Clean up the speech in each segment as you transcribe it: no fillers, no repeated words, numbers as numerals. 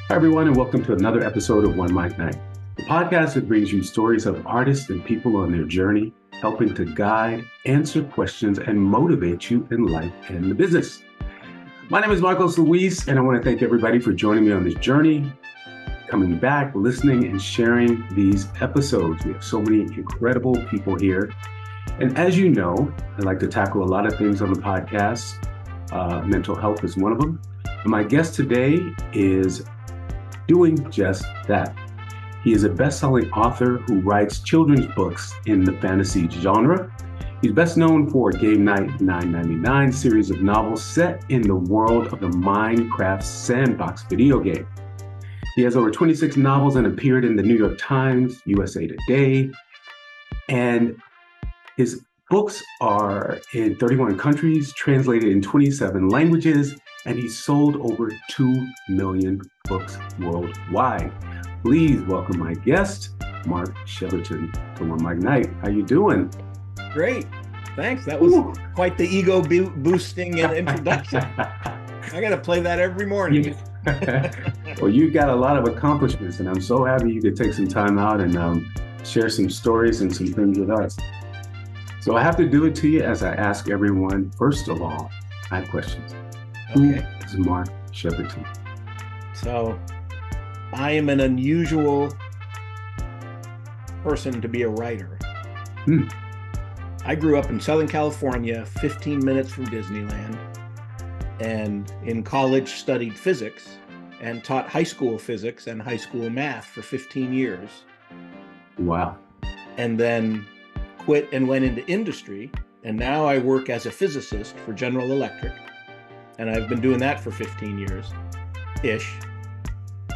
Hi, everyone, and welcome to another episode of OneMicNite, the podcast that brings you stories of artists and people on their journey, helping to guide, answer questions, and motivate you in life and the business. My name is Marcos Luis, and I want to thank everybody for joining me on this journey, coming back, listening, and sharing these episodes. We have so many incredible people here. And as you know, I like to tackle a lot of things on the podcast. Mental health is one of them. And my guest today is doing just that. He is a best-selling author who writes children's books in the fantasy genre. He's best known for Game Night 999 series of novels set in the world of the Minecraft sandbox video game. He has over 26 novels and appeared in the New York Times, USA Today, and his books are in 31 countries, translated in 27 languages, and he's sold over 2 million books worldwide. Please welcome my guest, Mark Cheverton from OneMicNite. How you doing? Great. Thanks. That was quite the ego boosting introduction. I got to play that every morning. Well, you got a lot of accomplishments, and I'm so happy you could take some time out and share some stories and some things with us. So I have to do it to you as I ask everyone. First of all, I have questions. Okay. Who is Mark Cheverton? So I am an unusual person to be a writer. I grew up in Southern California, 15 minutes from Disneyland, and in college studied physics and taught high school physics and high school math for 15 years. Wow. And then quit and went into industry. And now I work as a physicist for General Electric. And I've been doing that for 15 years-ish.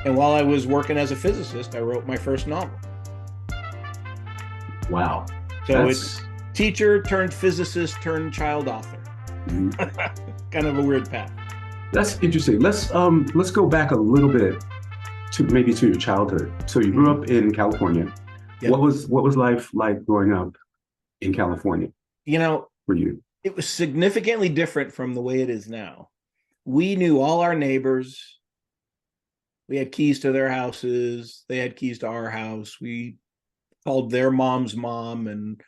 And while I was working as a physicist, I wrote my first novel. Wow. So it's teacher turned physicist turned child author. Kind of a weird path. That's interesting. Let's go back a little bit to your childhood. So you grew up in California. Yep. What was life like growing up in California? For you? It was significantly different from the way it is now. We knew all our neighbors. We had keys to their houses. They had keys to our house. We called their mom's mom, and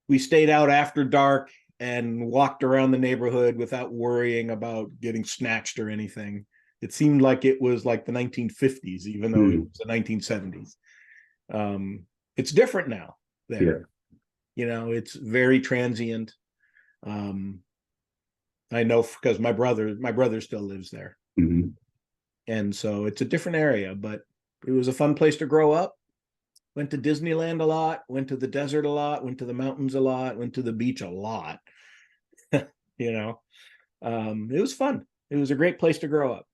we stayed out after dark and walked around the neighborhood without worrying about getting snatched or anything. It seemed like it was like the 1950s, even though it was the 1970s. It's different now there. Yeah. It's very transient. I know because my brother still lives there. Mm-hmm. And so it's a different area, but it was a fun place to grow up. Went to Disneyland a lot, went to the desert a lot, went to the mountains a lot, went to the beach a lot. It was fun. It was a great place to grow up.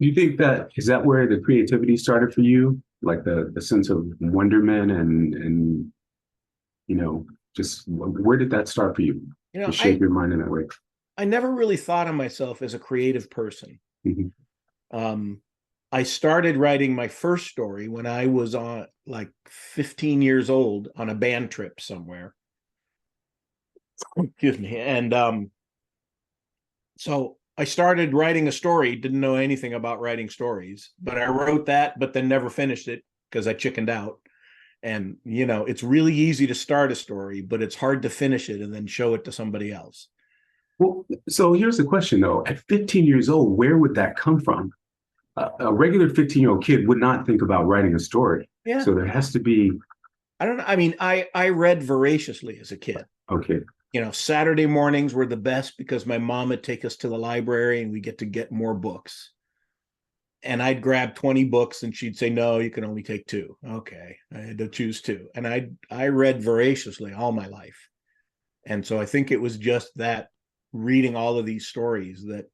Do you think is that where the creativity started for you? Like the sense of wonderment and just where did that start for you to shape your mind in that way? I never really thought of myself as a creative person. Mm-hmm. I started writing my first story when I was on 15 years old on a band trip somewhere. Excuse me. And so I started writing a story, didn't know anything about writing stories, but I wrote that, but then never finished it because I chickened out. And, it's really easy to start a story, but it's hard to finish it and then show it to somebody else. Well, so here's the question, though. At 15 years old, where would that come from? A regular 15-year-old kid would not think about writing a story. Yeah. So there has to be. I don't know. I mean, I read voraciously as a kid. Okay. Saturday mornings were the best because my mom would take us to the library and we get more books. And I'd grab 20 books and she'd say, no, you can only take 2. Okay. I had to choose 2. And I read voraciously all my life. And so I think it was just that reading all of these stories that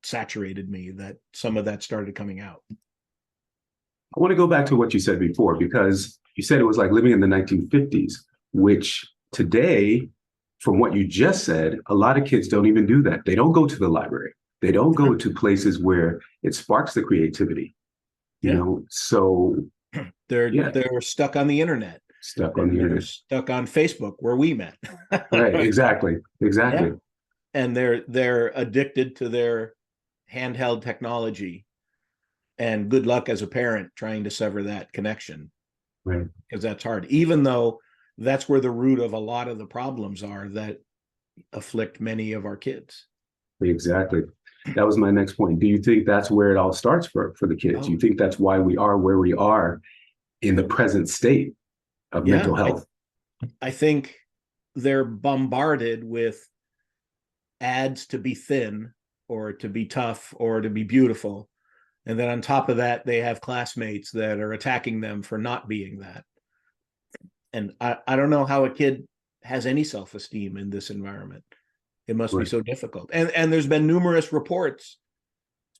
saturated me, that some of that started coming out. I want to go back to what you said before, because you said it was like living in the 1950s, which today, from what you just said, a lot of kids don't even do that. They don't go to the library. They don't go to places where it sparks the creativity. So they're stuck on the internet. Stuck on the internet. Stuck on Facebook, where we met. Right. Exactly. Yeah. And they're addicted to their handheld technology, and good luck as a parent trying to sever that connection. Right. Because that's hard, even though that's where the root of a lot of the problems are that afflict many of our kids. Exactly. That was my next point. Do you think that's where it all starts for the kids? Oh, You think that's why we are where we are in the present state of mental health? I think they're bombarded with ads to be thin or to be tough or to be beautiful. And then on top of that, they have classmates that are attacking them for not being that. And I don't know how a kid has any self-esteem in this environment. It must be so difficult. And there's been numerous reports.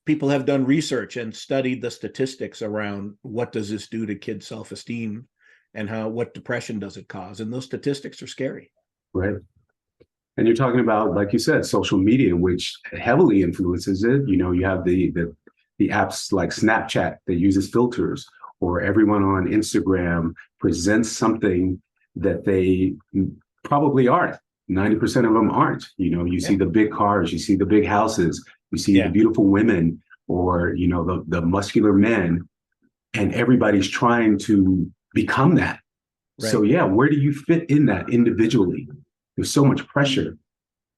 People have done research and studied the statistics around what does this do to kids' self-esteem and what depression does it cause. And those statistics are scary. Right. And you're talking about, like you said, social media, which heavily influences it. You know, you have the apps like Snapchat that uses filters, or everyone on Instagram presents something that they probably aren't. 90% of them aren't. You know, you see the big cars, you see the big houses, you see the beautiful women, or, you know, the muscular men, and everybody's trying to become that. Right. So yeah, where do you fit in that individually? There's so much pressure.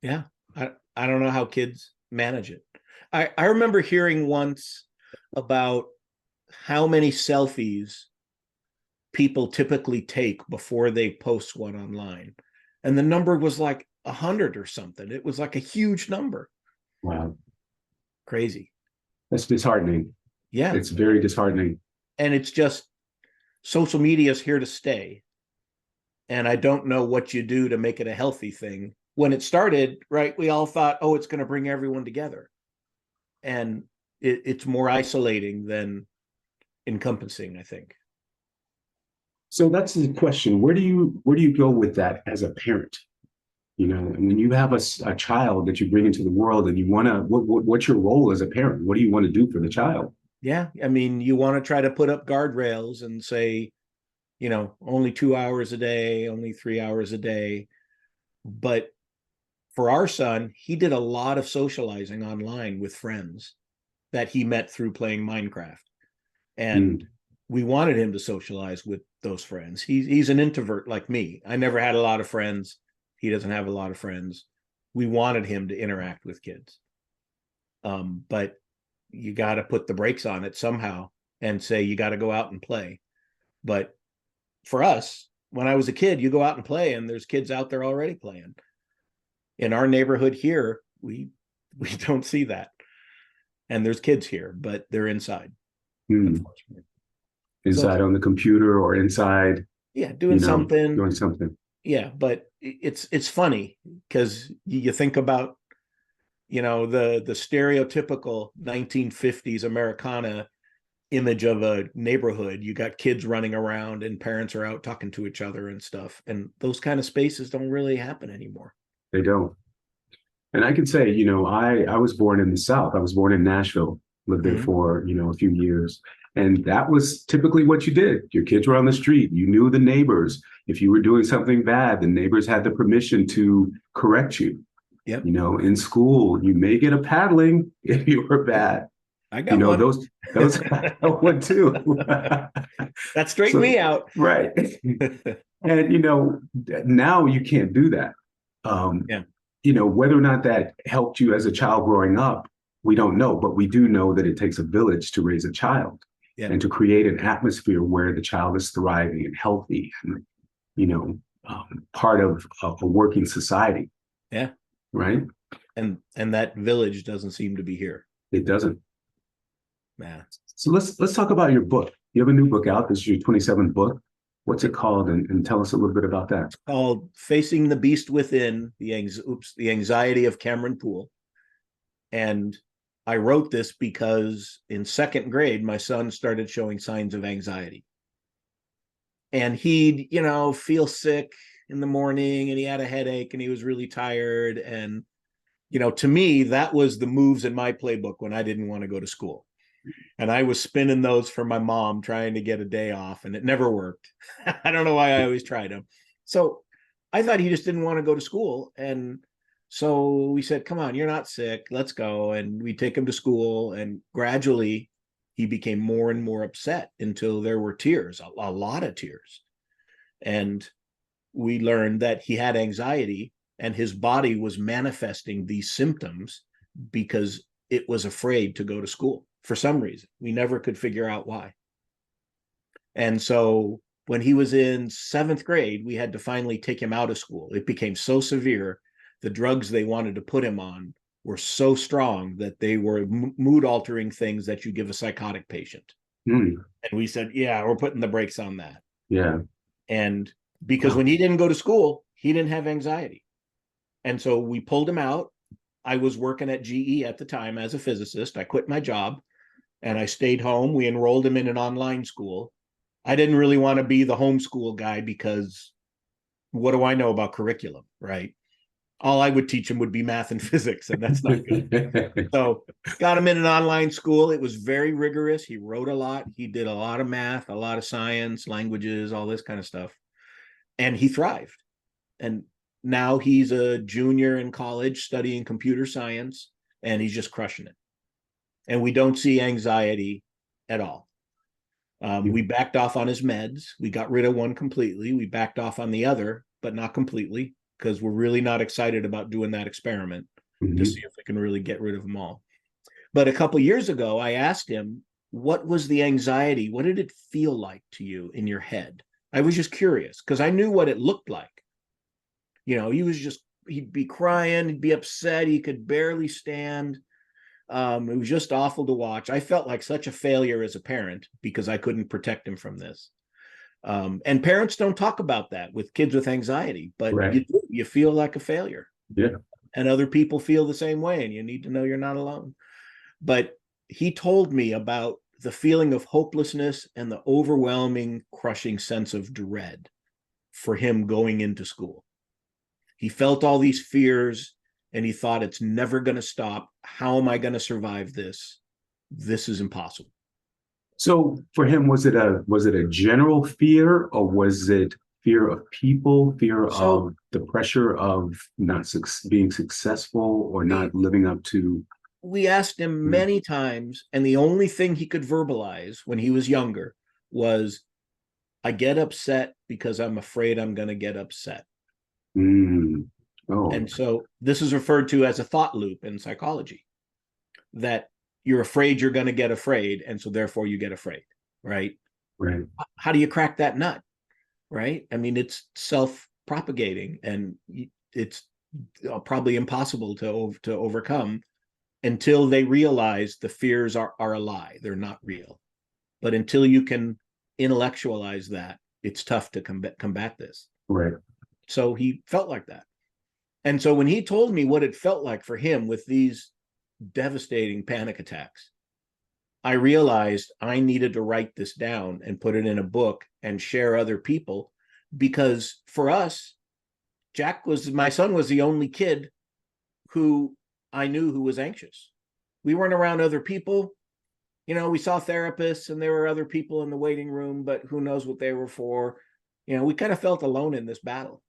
Yeah. I don't know how kids manage it. I remember hearing once about how many selfies people typically take before they post one online. And the number was like 100 or something. It was like a huge number. Wow. Crazy. That's disheartening. Yeah. It's very disheartening. And it's just, social media is here to stay. And I don't know what you do to make it a healthy thing. When it started, right, we all thought, oh, it's going to bring everyone together. And it's more isolating than encompassing, I think. So that's the question. Where do you go with that as a parent? You know, and when you have a child that you bring into the world, and you want to, what's your role as a parent? What do you want to do for the child? Yeah, I mean, you want to try to put up guardrails and say, you know, only 2 hours a day, only 3 hours a day. But for our son, he did a lot of socializing online with friends that he met through playing Minecraft. And we wanted him to socialize with those friends. He's an introvert like me. I never had a lot of friends. He doesn't have a lot of friends. We wanted him to interact with kids. But you got to put the brakes on it somehow and say, you got to go out and play. But for us, when I was a kid, you go out and play, and there's kids out there already playing. In our neighborhood here, we don't see that. And there's kids here, but they're inside. Unfortunately. Inside on the computer or inside. Yeah, doing something. Doing something. Yeah, but it's funny because you think about, you know, the stereotypical 1950s Americana image of a neighborhood. You got kids running around and parents are out talking to each other and stuff. And those kind of spaces don't really happen anymore. They don't. And I can say, you know, I was born in the South. I was born in Nashville, lived there for, you know, a few years. And that was typically what you did. Your kids were on the street. You knew the neighbors. If you were doing something bad, the neighbors had the permission to correct you. Yep. You know, in school, you may get a paddling if you were bad. I got one. Those I got one too. That straightened me out. Right. And, you know, now you can't do that. You know, whether or not that helped you as a child growing up, we don't know, but we do know that it takes a village to raise a child and to create an atmosphere where the child is thriving and healthy and, you know, part of a working society. Yeah. Right. And that village doesn't seem to be here. It doesn't. Yeah. So let's talk about your book. You have a new book out. This is your 27th book. What's it called? And tell us a little bit about that. It's called Facing the Beast Within, the Anxiety of Cameron Poole. And I wrote this because in second grade, my son started showing signs of anxiety. And he'd, you know, feel sick in the morning, and he had a headache, and he was really tired. And, you know, to me, that was the moves in my playbook when I didn't want to go to school. And I was spinning those for my mom, trying to get a day off, and it never worked. I don't know why I always tried them. So I thought he just didn't want to go to school. And So we said, come on, you're not sick. Let's go. And we take him to school. And gradually he became more and more upset until there were tears, a lot of tears. And we learned that he had anxiety and his body was manifesting these symptoms because it was afraid to go to school for some reason. We never could figure out why. And so when he was in 7th grade, we had to finally take him out of school. It became so severe. The drugs they wanted to put him on were so strong that they were mood altering things that you give a psychotic patient. And we said, yeah, we're putting the brakes on that. Yeah. And because when he didn't go to school, he didn't have anxiety. And so we pulled him out. I was working at GE at the time as a physicist. I quit my job and I stayed home. We enrolled him in an online school. I didn't really want to be the homeschool guy because what do I know about curriculum, right? All I would teach him would be math and physics, and that's not good. So got him in an online school. It was very rigorous. He wrote a lot. He did a lot of math, a lot of science, languages, all this kind of stuff. And he thrived. And now he's a junior in college studying computer science, and he's just crushing it. And we don't see anxiety at all. We backed off on his meds. We got rid of one completely. We backed off on the other, but not completely, because we're really not excited about doing that experiment to see if we can really get rid of them all. But a couple of years ago, I asked him, what was the anxiety? What did it feel like to you in your head? I was just curious because I knew what it looked like. You know, he'd be crying, he'd be upset, he could barely stand. It was just awful to watch. I felt like such a failure as a parent because I couldn't protect him from this. And parents don't talk about that with kids with anxiety, but you feel like a failure. Yeah. And other people feel the same way, and you need to know you're not alone. But he told me about the feeling of hopelessness and the overwhelming, crushing sense of dread for him going into school. He felt all these fears and he thought, it's never going to stop. How am I going to survive this? This is impossible. So for him, was it a general fear, or was it fear of people, fear of the pressure of not being successful or not living up to? We asked him many times, and the only thing he could verbalize when he was younger was, I get upset because I'm afraid I'm going to get upset. And so this is referred to as a thought loop in psychology, that you're afraid you're going to get afraid, and so therefore you get afraid, right? Right. How do you crack that nut, right? I mean, it's self-propagating, and it's probably impossible to overcome until they realize the fears are a lie. They're not real. But until you can intellectualize that, it's tough to combat this. Right. So he felt like that. And so when he told me what it felt like for him with these devastating panic attacks, I realized I needed to write this down and put it in a book and share other people, because for us, my son was the only kid who I knew who was anxious. We weren't around other people. You know, we saw therapists and there were other people in the waiting room, but who knows what they were for. You know, we kind of felt alone in this battle.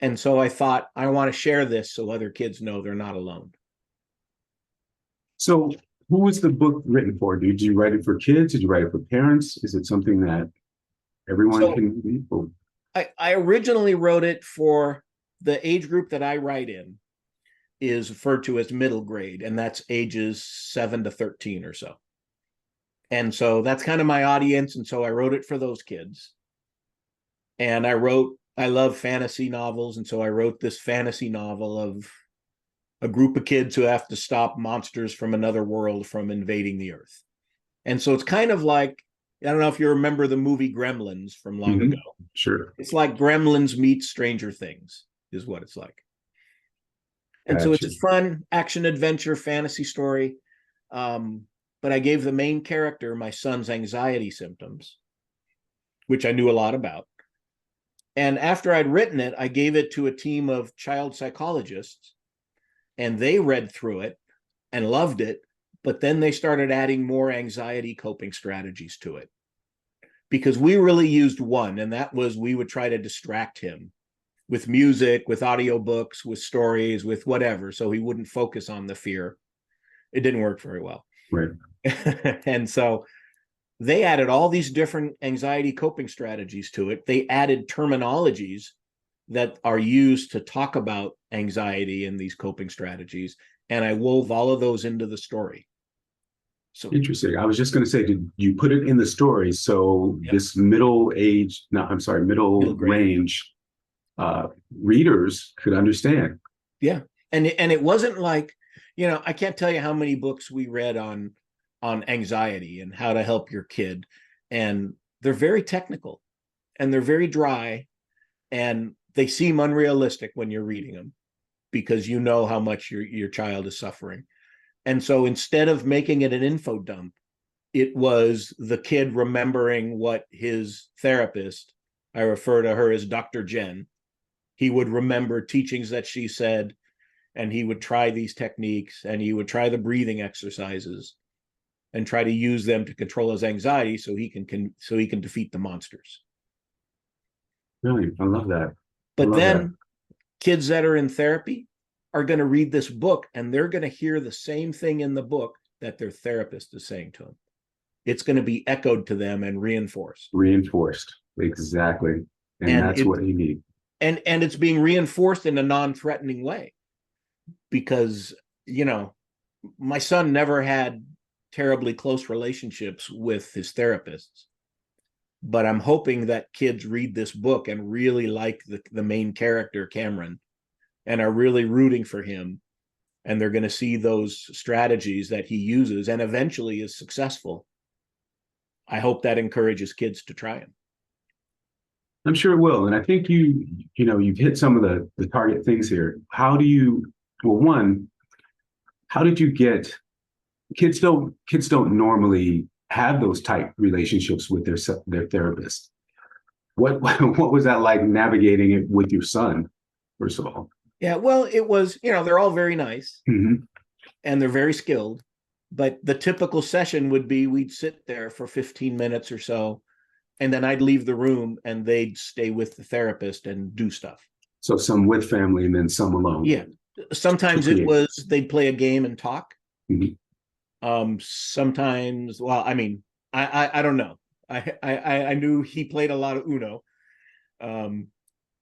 And so I thought, I want to share this so other kids know they're not alone. So who was the book written for? Did you write it for kids? Did you write it for parents? Is it something that everyone can read? I originally wrote it for the age group that I write in is referred to as middle grade, and that's ages 7 to 13 or so. And so that's kind of my audience. And so I wrote it for those kids. And I love fantasy novels. And so I wrote this fantasy novel of a group of kids who have to stop monsters from another world from invading the earth. And so it's kind of like, I don't know if you remember the movie Gremlins from long ago. Sure. It's like Gremlins meets Stranger Things is what it's like. And so it's a fun action adventure fantasy story. But I gave the main character my son's anxiety symptoms, which I knew a lot about. And after I'd written it, I gave it to a team of child psychologists, and they read through it and loved it. But then they started adding more anxiety coping strategies to it, because we really used one, and that was we would try to distract him with music, with audiobooks, with stories, with whatever. So he wouldn't focus on the fear. It didn't work very well. Right. And so they added all these different anxiety coping strategies to it. They added terminologies that are used to talk about anxiety and these coping strategies. And I wove all of those into the story. So interesting. I was just going to say, did you put it in the story so this middle range readers could understand? Yeah. And it wasn't like, I can't tell you how many books we read on anxiety and how to help your kid. And they're very technical and they're very dry and they seem unrealistic when you're reading them because you know how much your child is suffering. And so instead of making it an info dump, it was the kid remembering what his therapist, I refer to her as Dr. Jen, he would remember teachings that she said, and he would try these techniques and he would try the breathing exercises and try to use them to control his anxiety so he can defeat the monsters. Really? I love that. But then kids that are in therapy are going to read this book and they're going to hear the same thing in the book that their therapist is saying to them. It's going to be echoed to them and reinforced. Exactly. And that's what you need. And it's being reinforced in a non-threatening way because, my son never had terribly close relationships with his therapists. But I'm hoping that kids read this book and really like the main character, Cameron, and are really rooting for him. And they're going to see those strategies that he uses and eventually is successful. I hope that encourages kids to try them. I'm sure it will. And I think you've hit some of the target things here. How did you get kids don't normally have those tight relationships with their therapist. What was that like navigating it with your son, first of all? Yeah, well, it was, they're all very nice and they're very skilled, but the typical session would be we'd sit there for 15 minutes or so, and then I'd leave the room and they'd stay with the therapist and do stuff. So some with family and then some alone. Yeah. Sometimes it was they'd play a game and talk. Sometimes, well, I mean, I don't know. I knew he played a lot of Uno,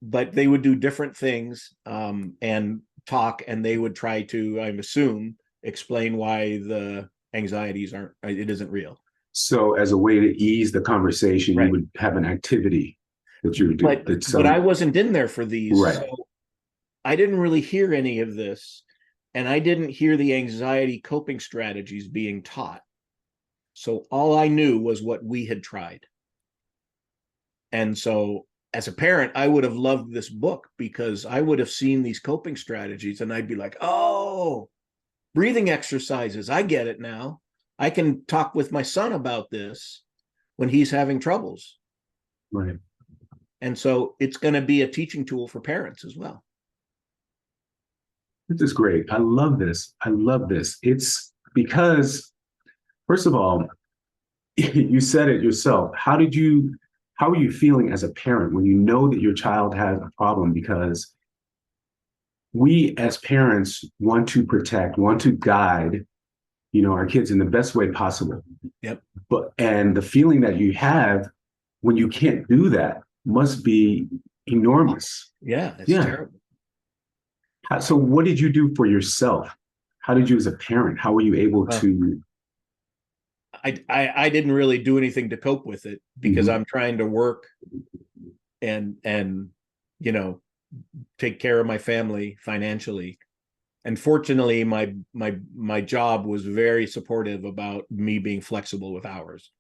but they would do different things and talk, and they would try to, I assume, explain why the anxieties it isn't real. So as a way to ease the conversation, you would have an activity that you would do. But I wasn't in there for these. Right. So I didn't really hear any of this. And I didn't hear the anxiety coping strategies being taught. So all I knew was what we had tried. And so as a parent, I would have loved this book because I would have seen these coping strategies and I'd be like, oh, breathing exercises. I get it now. I can talk with my son about this when he's having troubles. Right. And so it's going to be a teaching tool for parents as well. This is great. I love this. It's because, first of all, you said it yourself. How are you feeling as a parent when you know that your child has a problem? Because we as parents want to protect, want to guide, our kids in the best way possible. Yep. And the feeling that you have when you can't do that must be enormous. Yeah, it's terrible. So what did you do for yourself? How did you as a parent, how were you able to? I didn't really do anything to cope with it because I'm trying to work and take care of my family financially. And fortunately, my job was very supportive about me being flexible with hours.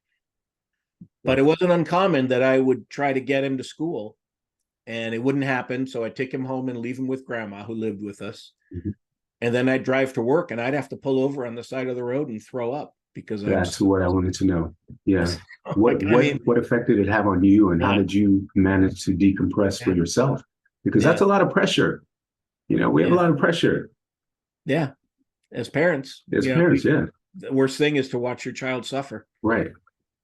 But it wasn't uncommon that I would try to get him to school and it wouldn't happen. So I'd take him home and leave him with grandma who lived with us. And then I'd drive to work and I'd have to pull over on the side of the road and throw up because that's what I wanted to know. Yeah. What effect did it have on you and how did you manage to decompress for yourself? Because that's a lot of pressure. We have a lot of pressure. Yeah. As parents. The worst thing is to watch your child suffer. Right.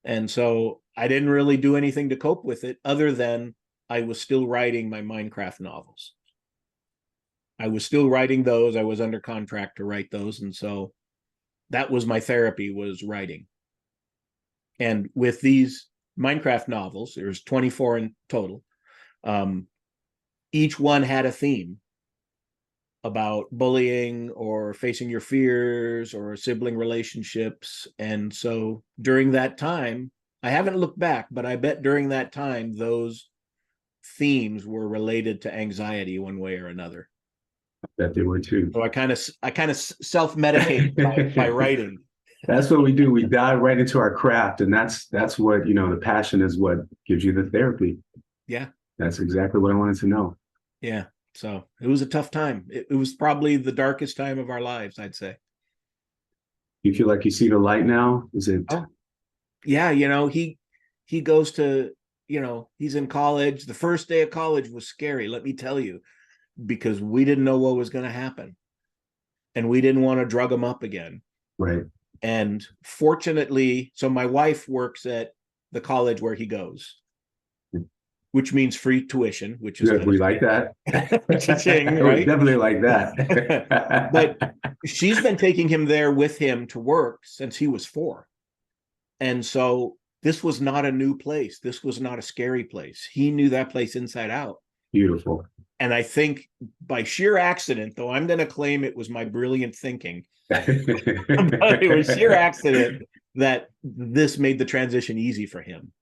And so I didn't really do anything to cope with it other than I was still writing my Minecraft novels. I was still writing those. I was under contract to write those. And so that was my therapy, was writing. And with these Minecraft novels, there's 24 in total. Each one had a theme about bullying or facing your fears or sibling relationships. And so during that time, I haven't looked back, but I bet during that time, those themes were related to anxiety one way or another. I bet they were too. So I kind of self-medicate by writing. That's what we do. We dive right into our craft, and that's what, the passion is what gives you the therapy. Yeah. That's exactly what I wanted to know. Yeah. So it was a tough time. It was probably the darkest time of our lives, I'd say. You feel like you see the light now? Is it? Oh, yeah. He goes to, he's in college. The first day of college was scary, let me tell you, because we didn't know what was going to happen. And we didn't want to drug him up again. Right. And fortunately, so my wife works at the college where he goes, which means free tuition, which is we like that. Right? Definitely like that. But she's been taking him there with him to work since he was 4. And so this was not a new place. This was not a scary place. He knew that place inside out. Beautiful. And I think by sheer accident, though I'm going to claim it was my brilliant thinking, but it was sheer accident that this made the transition easy for him.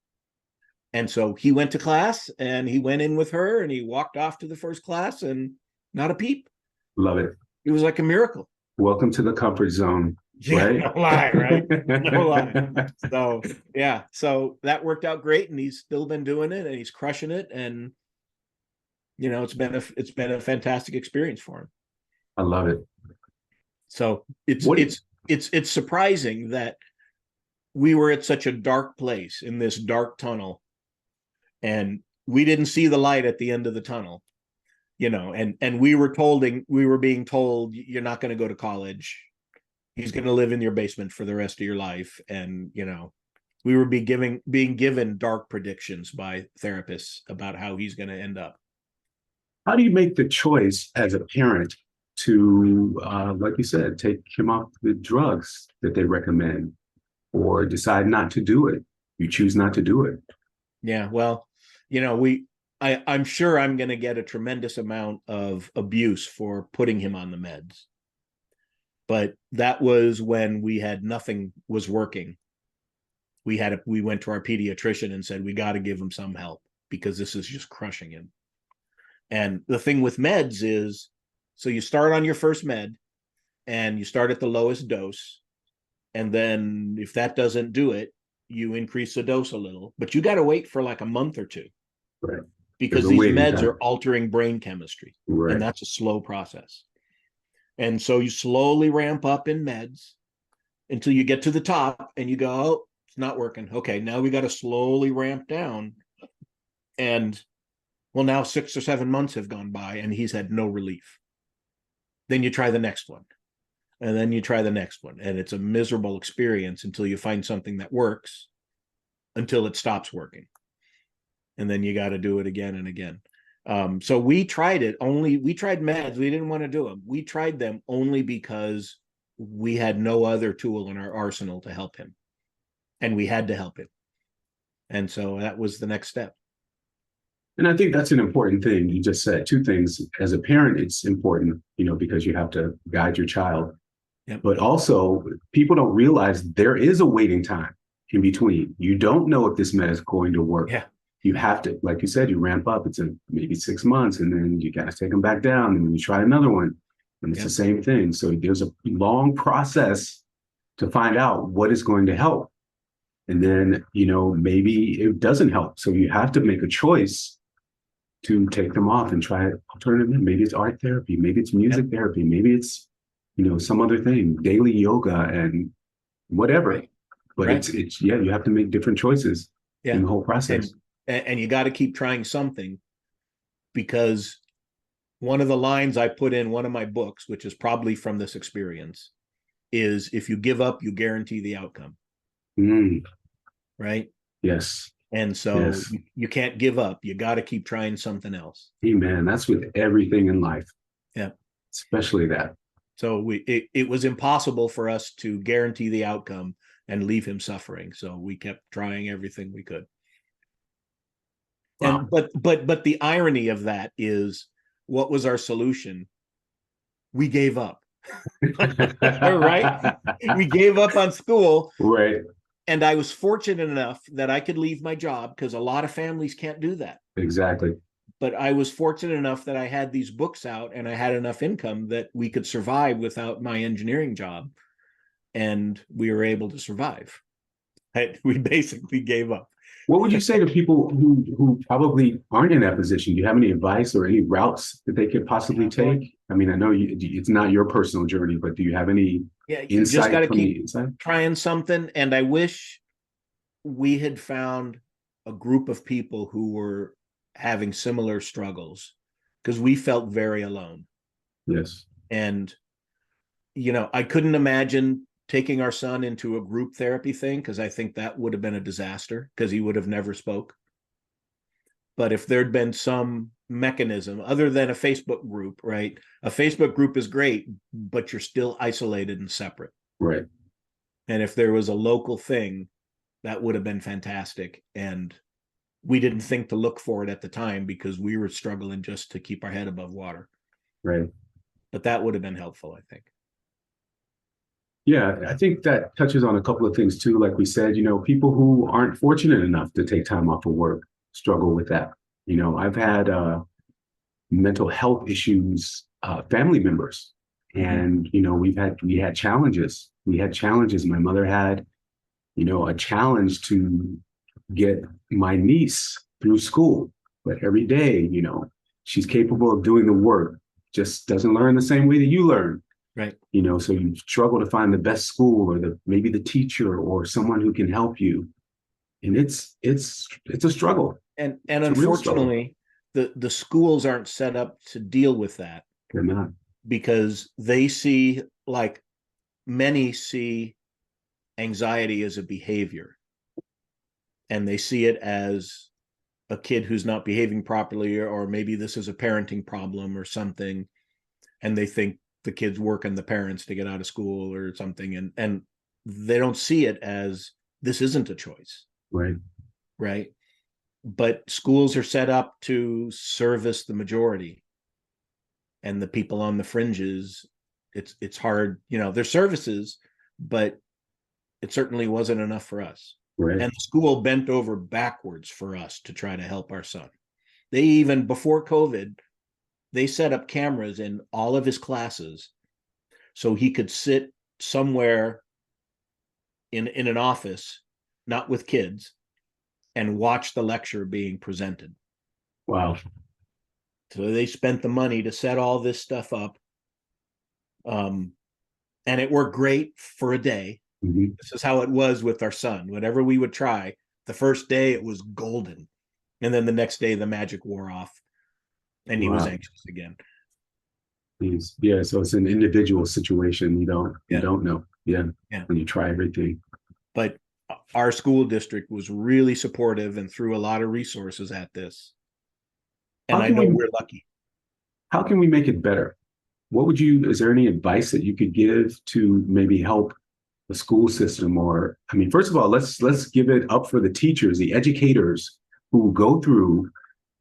And so he went to class and he went in with her and he walked off to the first class and not a peep. Love it. It was like a miracle. Welcome to the comfort zone. Yeah, right? No lie, right? No lie. So yeah, so that worked out great, and he's still been doing it, and he's crushing it, and it's been a fantastic experience for him. I love it. So it's surprising that we were at such a dark place in this dark tunnel, and we didn't see the light at the end of the tunnel, and we were being told, you're not going to go to college. He's going to live in your basement for the rest of your life. And, we were being given dark predictions by therapists about how he's going to end up. How do you make the choice as a parent to, like you said, take him off the drugs that they recommend, or decide not to do it? You choose not to do it. Yeah, well, I'm sure I'm going to get a tremendous amount of abuse for putting him on the meds. But that was when we had nothing was working. We went to our pediatrician and said, we got to give him some help because this is just crushing him. And the thing with meds is, so you start on your first med and you start at the lowest dose. And then if that doesn't do it, you increase the dose a little, but you got to wait for like a month or 2. Right. Because these meds are altering brain chemistry. Right. And that's a slow process. And so you slowly ramp up in meds until you get to the top and you go, oh, it's not working. Okay, now we got to slowly ramp down. And well, now 6 or 7 months have gone by and he's had no relief. Then you try the next one. And then you try the next one. And it's a miserable experience until you find something that works, until it stops working. And then you got to do it again and again. So we tried meds. We didn't want to do them. We tried them only because we had no other tool in our arsenal to help him. And we had to help him. And so that was the next step. And I think that's an important thing. You just said 2 things. As a parent, it's important, because you have to guide your child. Yep. But also, people don't realize there is a waiting time in between. You don't know if this med is going to work. Yeah. You have to, like you said, you ramp up. It's maybe 6 months, and then you got to take them back down, and then you try another one, and it's the same thing. So there's a long process to find out what is going to help, and then maybe it doesn't help. So you have to make a choice to take them off and try alternative. Maybe it's art therapy, maybe it's music therapy, maybe it's some other thing, daily yoga and whatever. Right. But it's you have to make different choices in the whole process. And you got to keep trying something, because one of the lines I put in one of my books, which is probably from this experience, is if you give up, you guarantee the outcome. Mm. Right? Yes. And so Yes. you can't give up. You got to keep trying something else. Hey, man, that's with everything in life, Yeah. especially that. So it was impossible for us to guarantee the outcome and leave him suffering. So we kept trying everything we could. Wow. And but the irony of that is, what was our solution? We gave up. Right? We gave up on school. Right. And I was fortunate enough that I could leave my job, because a lot of families can't do that. Exactly. But I was fortunate enough that I had these books out and I had enough income that we could survive without my engineering job. And we were able to survive. We basically gave up. What would you say to people who probably aren't in that position? Do you have any advice or any routes that they could possibly take? I mean, I know it's not your personal journey, but do you have any You just got insight to from the keep inside? trying something. And I wish we had found a group of people who were having similar struggles, because we felt very alone. Yes. And, I couldn't imagine taking our son into a group therapy thing, because I think that would have been a disaster, because he would have never spoke. But if there'd been some mechanism other than a Facebook group, right? A Facebook group is great, but you're still isolated and separate. Right. And if there was a local thing, that would have been fantastic. And we didn't think to look for it at the time, because we were struggling just to keep our head above water. Right. But that would have been helpful, I think. Yeah, I think that touches on a couple of things too. Like we said, people who aren't fortunate enough to take time off of work struggle with that. I've had mental health issues, family members, and we had challenges. We had challenges. My mother had, a challenge to get my niece through school, but every day, she's capable of doing the work, just doesn't learn the same way that you learn. Right. So you struggle to find the best school, or maybe the teacher or someone who can help you. And it's a struggle. And It's a real struggle. unfortunately, the schools aren't set up to deal with that, They're not. because they see, like many see, anxiety as a behavior, and they see it as a kid who's not behaving properly, or maybe this is a parenting problem or something, and they think the kid's working the parents to get out of school or something, and they don't see it as, this isn't a choice. Right. But schools are set up to service the majority, and the people on the fringes, it's hard. There's services, but it certainly wasn't enough for us. Right. And the school bent over backwards for us to try to help our son. They even, before COVID, they set up cameras in all of his classes so he could sit somewhere in an office, not with kids, and watch the lecture being presented. Wow. So they spent the money to set all this stuff up. And it worked great for a day. Mm-hmm. This is how it was with our son. Whatever we would try, the first day it was golden. And then the next day the magic wore off and he was anxious again. Yeah, so it's an individual situation. You don't know. Yeah. When you try everything. But our school district was really supportive and threw a lot of resources at this. And I know we're lucky. How can we make it better? Is there any advice that you could give to maybe help the school system? Or, I mean, first of all, let's give it up for the teachers, the educators who go through,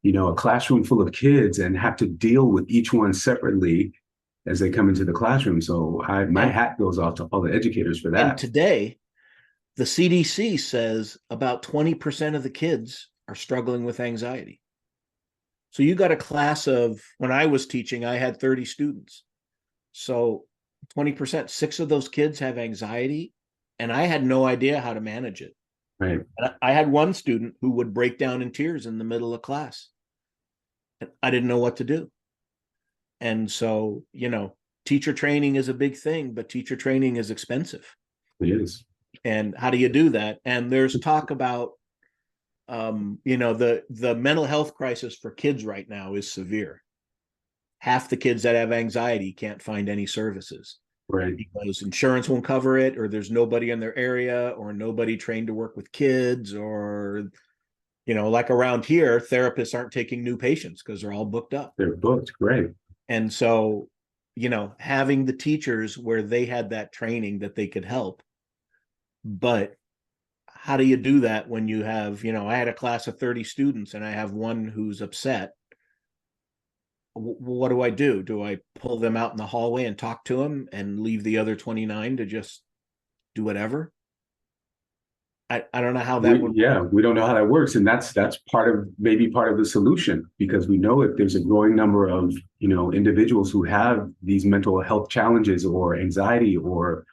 a classroom full of kids and have to deal with each one separately as they come into the classroom. So my hat goes off to all the educators for that. And today, the CDC says about 20% of the kids are struggling with anxiety. So you got a class of, when I was teaching, I had 30 students. So 20%, 6 of those kids have anxiety, and I had no idea how to manage it. Right. And I had one student who would break down in tears in the middle of class. And I didn't know what to do. And so, teacher training is a big thing, but teacher training is expensive. It is. And how do you do that? And there's talk about, the mental health crisis for kids right now is severe. Half the kids that have anxiety can't find any services. Right. Because insurance won't cover it, or there's nobody in their area, or nobody trained to work with kids, or Like around here, therapists aren't taking new patients because they're all booked up. They're booked. Great. And so, having the teachers where they had that training that they could help. But how do you do that when you have, I had a class of 30 students and I have one who's upset? What do I do? Do I pull them out in the hallway and talk to them and leave the other 29 to just do whatever? I don't know how that would. Yeah, we don't know how that works, and that's maybe part of the solution, because we know if there's a growing number of individuals who have these mental health challenges or anxiety or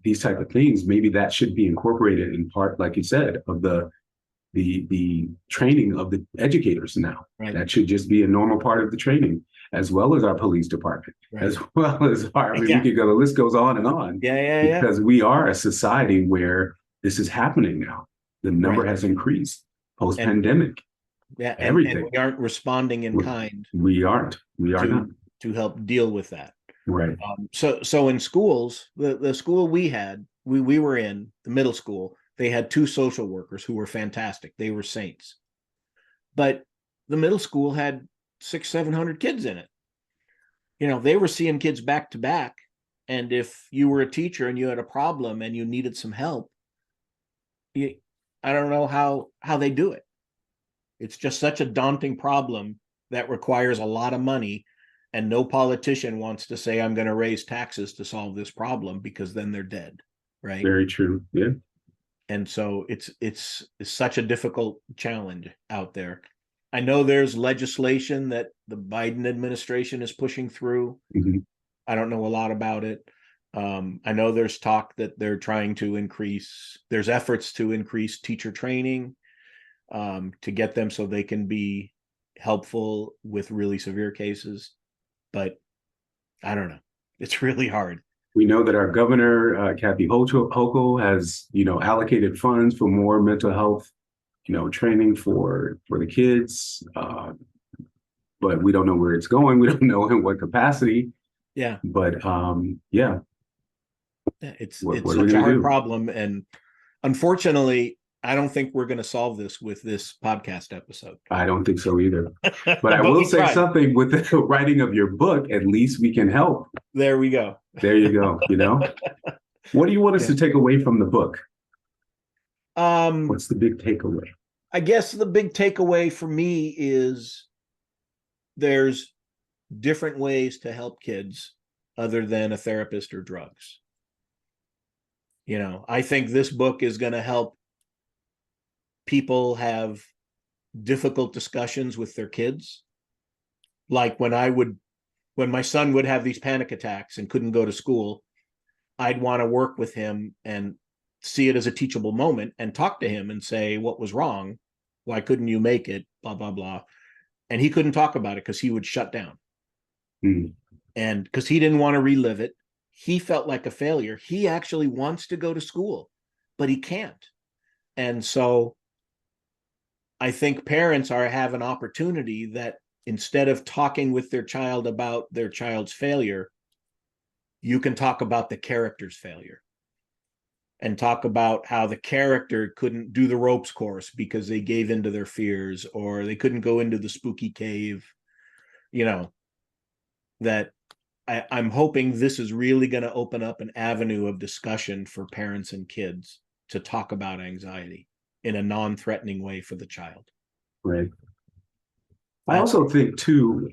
these type of things, maybe that should be incorporated in part, like you said, of the training of the educators now. Right. That should just be a normal part of the training, as well as our police department, Right. as well as we could go, the list goes on and on. Because we are a society where this is happening now. The number has increased post-pandemic. Everything. And we aren't responding in kind. We aren't. We are not. To help deal with that. Right. So in schools, the school we were in, the middle school, they had 2 social workers who were fantastic. They were saints. But the middle school had 600-700 kids in it. They were seeing kids back to back. And if you were a teacher and you had a problem and you needed some help, I don't know how they do it. It's just such a daunting problem that requires a lot of money, and no politician wants to say, I'm going to raise taxes to solve this problem, because then they're dead. Right. Very true. Yeah. And so it's such a difficult challenge out there. I know there's legislation that the Biden administration is pushing through. Mm-hmm. I don't know a lot about it. I know there's talk that they're trying to there's efforts to increase teacher training to get them so they can be helpful with really severe cases. But I don't know. It's really hard. We know that our governor, Kathy Hochul, has, allocated funds for more mental health, training for the kids. But we don't know where it's going. We don't know in what capacity. Yeah. But it's such a hard problem. And unfortunately, I don't think we're going to solve this with this podcast episode. I don't think so either. But I will say something with the writing of your book. At least we can help. There we go. There you go. What do you want us to take away from the book? What's the big takeaway? I guess the big takeaway for me is there's different ways to help kids other than a therapist or drugs. I think this book is going to help people have difficult discussions with their kids. Like when my son would have these panic attacks and couldn't go to school, I'd want to work with him and see it as a teachable moment and talk to him and say, what was wrong? Why couldn't you make it? Blah, blah, blah. And he couldn't talk about it because he would shut down. Mm. And because he didn't want to relive it, he felt like a failure. He actually wants to go to school, but he can't. And so I think parents have an opportunity that instead of talking with their child about their child's failure, you can talk about the character's failure and talk about how the character couldn't do the ropes course because they gave into their fears, or they couldn't go into the spooky cave. That I'm hoping this is really going to open up an avenue of discussion for parents and kids to talk about anxiety in a non-threatening way for the child. Right. I also think too,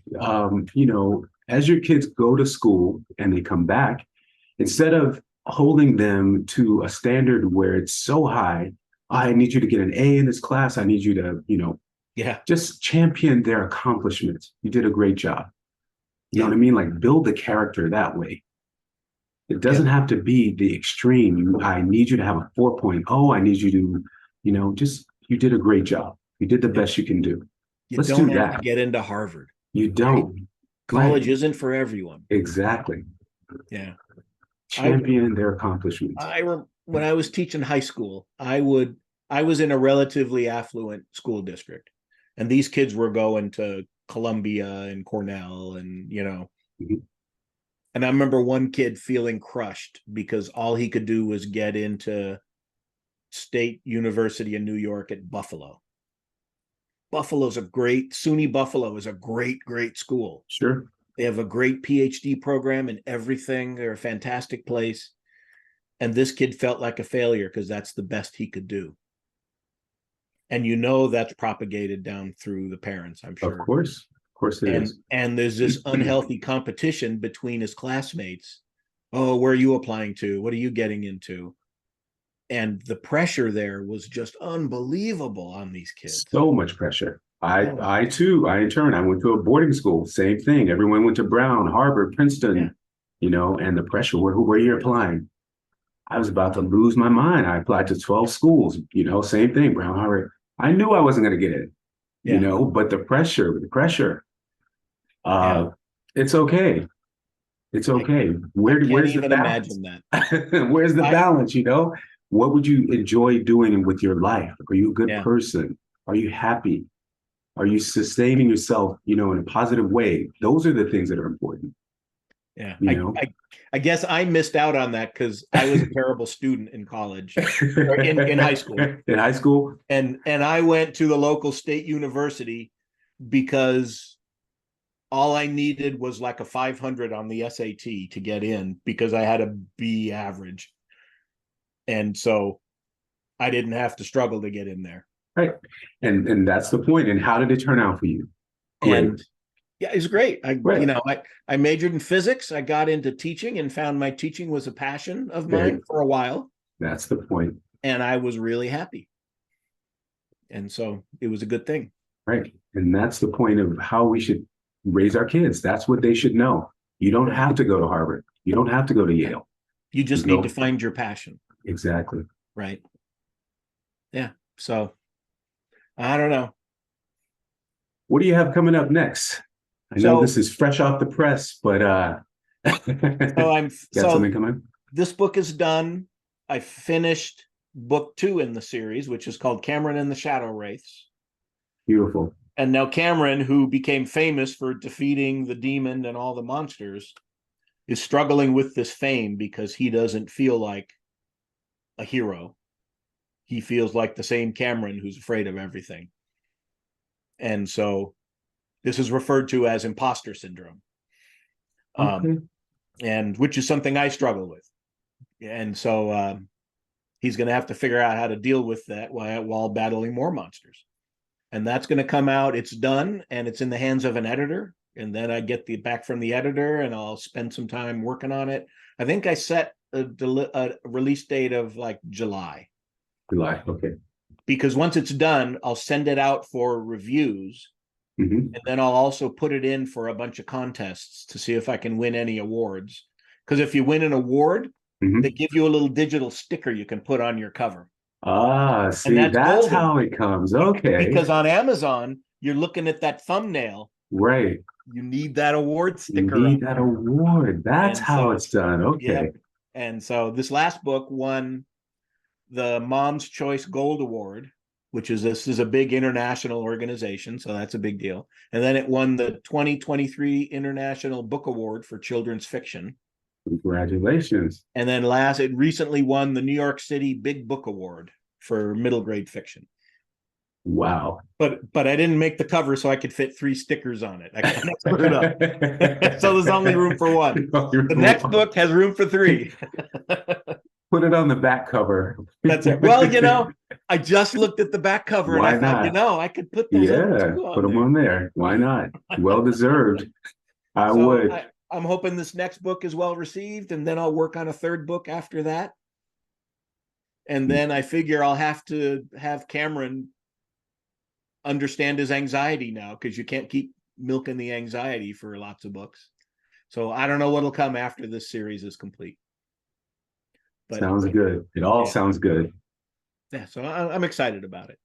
as your kids go to school and they come back, instead of holding them to a standard where it's so high, I need you to get an A in this class. I need you to, just champion their accomplishments. You did a great job. You know what I mean? Like, build the character that way. It doesn't have to be the extreme. I need you to have a 4.0. I need you to, you did a great job. You did the best you can do. Let's do that. You don't have to get into Harvard. You don't. Right? College isn't for everyone. Exactly. Yeah. Champion their accomplishments. When I was teaching high school, I was in a relatively affluent school district, and these kids were going to Columbia and Cornell and, mm-hmm. And I remember one kid feeling crushed because all he could do was get into State University in New York at Buffalo. SUNY Buffalo is a great school. Sure. They have a great PhD program and everything. They're a fantastic place. And this kid felt like a failure because that's the best he could do. And you know that's propagated down through the parents, I'm sure. Of course it is. And there's this unhealthy competition between his classmates. Oh, where are you applying to? What are you getting into? And the pressure there was just unbelievable on these kids. So much pressure. I in turn, I went to a boarding school. Same thing. Everyone went to Brown, Harvard, Princeton, and the pressure. Where are you applying? I was about to lose my mind. I applied to 12 schools, same thing, Brown, Harvard. I knew I wasn't going to get it, but the pressure, it's okay. It's okay. Where's the balance? Imagine that. Where's the balance? What would you enjoy doing with your life? Are you a good person? Are you happy? Are you sustaining yourself, in a positive way? Those are the things that are important. Yeah. I guess I missed out on that because I was a terrible student in college, or in high school. In high school? And I went to the local state university because all I needed was like a 500 on the SAT to get in because I had a B average. And so I didn't have to struggle to get in there. Right. And that's the point. And how did it turn out for you? Great. And yeah, it's great. I majored in physics. I got into teaching and found my teaching was a passion of mine for a while. That's the point. And I was really happy. And so it was a good thing. Right. And that's the point of how we should raise our kids. That's what they should know. You don't have to go to Harvard. You don't have to go to Yale. You just need to find your passion. Exactly. Right. Yeah. So I don't know. What do you have coming up next? I know this is fresh off the press, but something coming? This book is done. I finished book 2 in the series, which is called Cameron and the Shadow Wraiths. Beautiful. And now Cameron, who became famous for defeating the demon and all the monsters, is struggling with this fame because he doesn't feel like a hero. He feels like the same Cameron who's afraid of everything. And so this is referred to as imposter syndrome, and which is something I struggle with. And so he's going to have to figure out how to deal with that while battling more monsters. And that's going to come out. It's done, and it's in the hands of an editor. And then I get back from the editor, and I'll spend some time working on it. I think I set a release date of like July. July, okay. Because once it's done, I'll send it out for reviews. And then I'll also put it in for a bunch of contests to see if I can win any awards. Because if you win an award, they give you a little digital sticker you can put on your cover. Ah, see, that's how it comes. Okay. Because on Amazon, you're looking at that thumbnail. Right. You need that award sticker. You need that award. That's how it's done. Okay. Yeah. And so this last book won the Mom's Choice Gold Award, this is a big international organization, so that's a big deal. And then it won the 2023 International Book Award for Children's Fiction. Congratulations. And then it recently won the New York City Big Book Award for middle grade fiction. Wow. But I didn't make the cover so I could fit 3 stickers on it. I kind of screwed up. So there's only room for 1. The next book has room for 3. Put it on the back cover. That's it. Well, I just looked at the back cover and I thought, I could put those put them on there. Why not? Well deserved. I would. I'm hoping this next book is well received, and then I'll work on a 3rd book after that. And then I figure I'll have to have Cameron understand his anxiety now, because you can't keep milking the anxiety for lots of books. So I don't know what'll come after this series is complete. But sounds good. It all sounds good. Yeah, so I'm excited about it.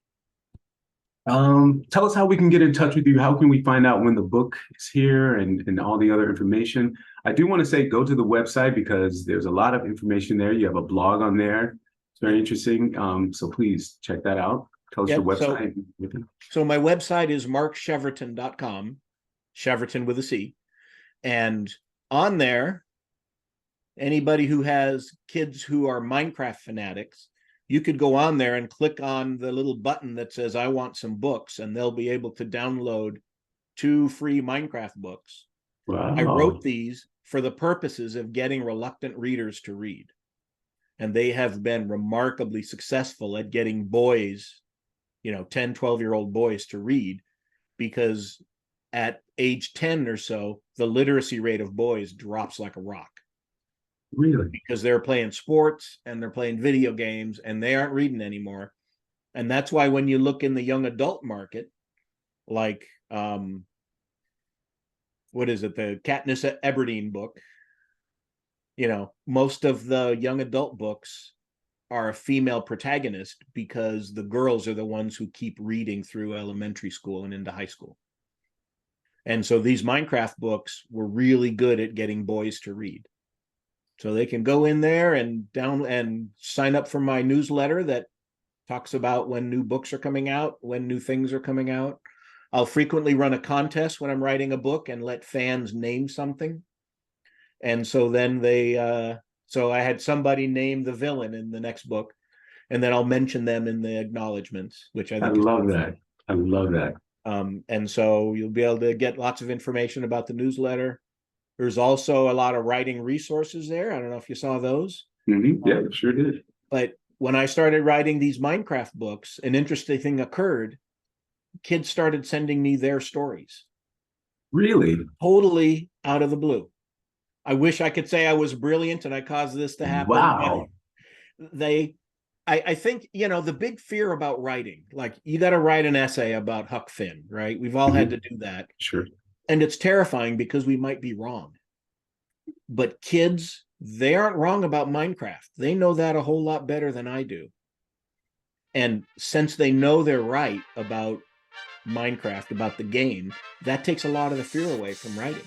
Tell us how we can get in touch with you. How can we find out when the book is here and all the other information? I do want to say go to the website because there's a lot of information there. You have a blog on there. It's very interesting. So please check that out. Tell us your website. So my website is MarkCheverton.com, Cheverton with a C. And on there, anybody who has kids who are Minecraft fanatics, you could go on there and click on the little button that says, I want some books, and they'll be able to download 2 free Minecraft books. Wow. I wrote these for the purposes of getting reluctant readers to read. And they have been remarkably successful at getting boys, 10, 12-year-old boys to read, because at age 10 or so, the literacy rate of boys drops like a rock. Really? Because they're playing sports and they're playing video games and they aren't reading anymore. And that's why when you look in the young adult market, like, what is it? The Katniss Everdeen book, most of the young adult books are a female protagonist because the girls are the ones who keep reading through elementary school and into high school. And so these Minecraft books were really good at getting boys to read. So they can go in there and sign up for my newsletter that talks about when new books are coming out, when new things are coming out. I'll frequently run a contest when I'm writing a book and let fans name something. And so then so I had somebody name the villain in the next book, and then I'll mention them in the acknowledgments, which I think love that. I love that. And so you'll be able to get lots of information about the newsletter. There's also a lot of writing resources there. I don't know if you saw those. Mm-hmm. Yeah, sure did. But when I started writing these Minecraft books, an interesting thing occurred. Kids started sending me their stories. Really? Totally out of the blue. I wish I could say I was brilliant and I caused this to happen. Wow. I think, the big fear about writing, like you got to write an essay about Huck Finn, right? We've all had to do that. Sure. And it's terrifying because we might be wrong. But kids, they aren't wrong about Minecraft. They know that a whole lot better than I do. And since they know they're right about Minecraft, about the game, that takes a lot of the fear away from writing.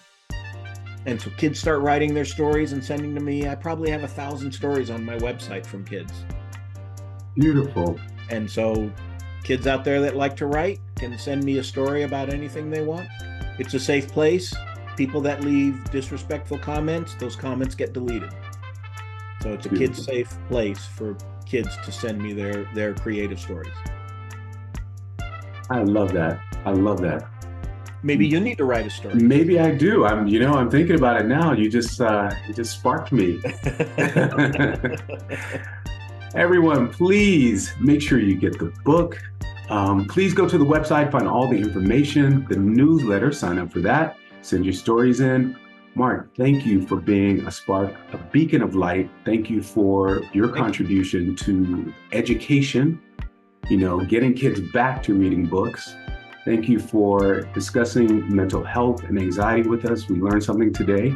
And so kids start writing their stories and sending to me. I probably have 1,000 stories on my website from kids. Beautiful. And so kids out there that like to write can send me a story about anything they want. It's a safe place. People that leave disrespectful comments, those comments get deleted. So it's a kid-safe place for kids to send me their creative stories. I love that. I love that. Maybe you need to write a story. Maybe I do. I'm thinking about it now. You just sparked me. Everyone, please make sure you get the book. Please go to the website, find all the information, the newsletter, sign up for that, send your stories in. Mark, thank you for being a spark, a beacon of light. Thank you for your contribution to education, getting kids back to reading books. Thank you for discussing mental health and anxiety with us. We learned something today.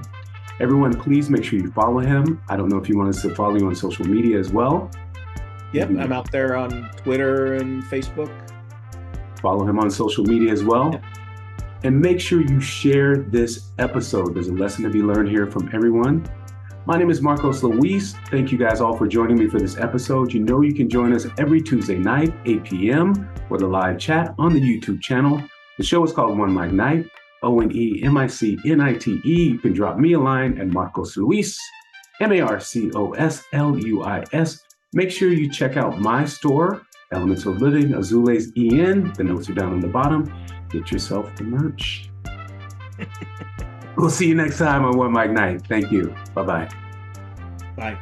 Everyone, please make sure you follow him. I don't know if you want us to follow you on social media as well. Yep, I'm out there on Twitter and Facebook. Follow him on social media as well. Yep. And make sure you share this episode. There's a lesson to be learned here from everyone. My name is Marcos Luis. Thank you guys all for joining me for this episode. You know you can join us every Tuesday night, 8 p.m. for the live chat on the YouTube channel. The show is called OneMicNite, OneMicNite. You can drop me a line at Marcos Luis, Marcosluis. Make sure you check out my store, Elements of Living, Azule's EN. The notes are down on the bottom. Get yourself the merch. We'll see you next time on OneMicNite. Thank you. Bye-bye. Bye.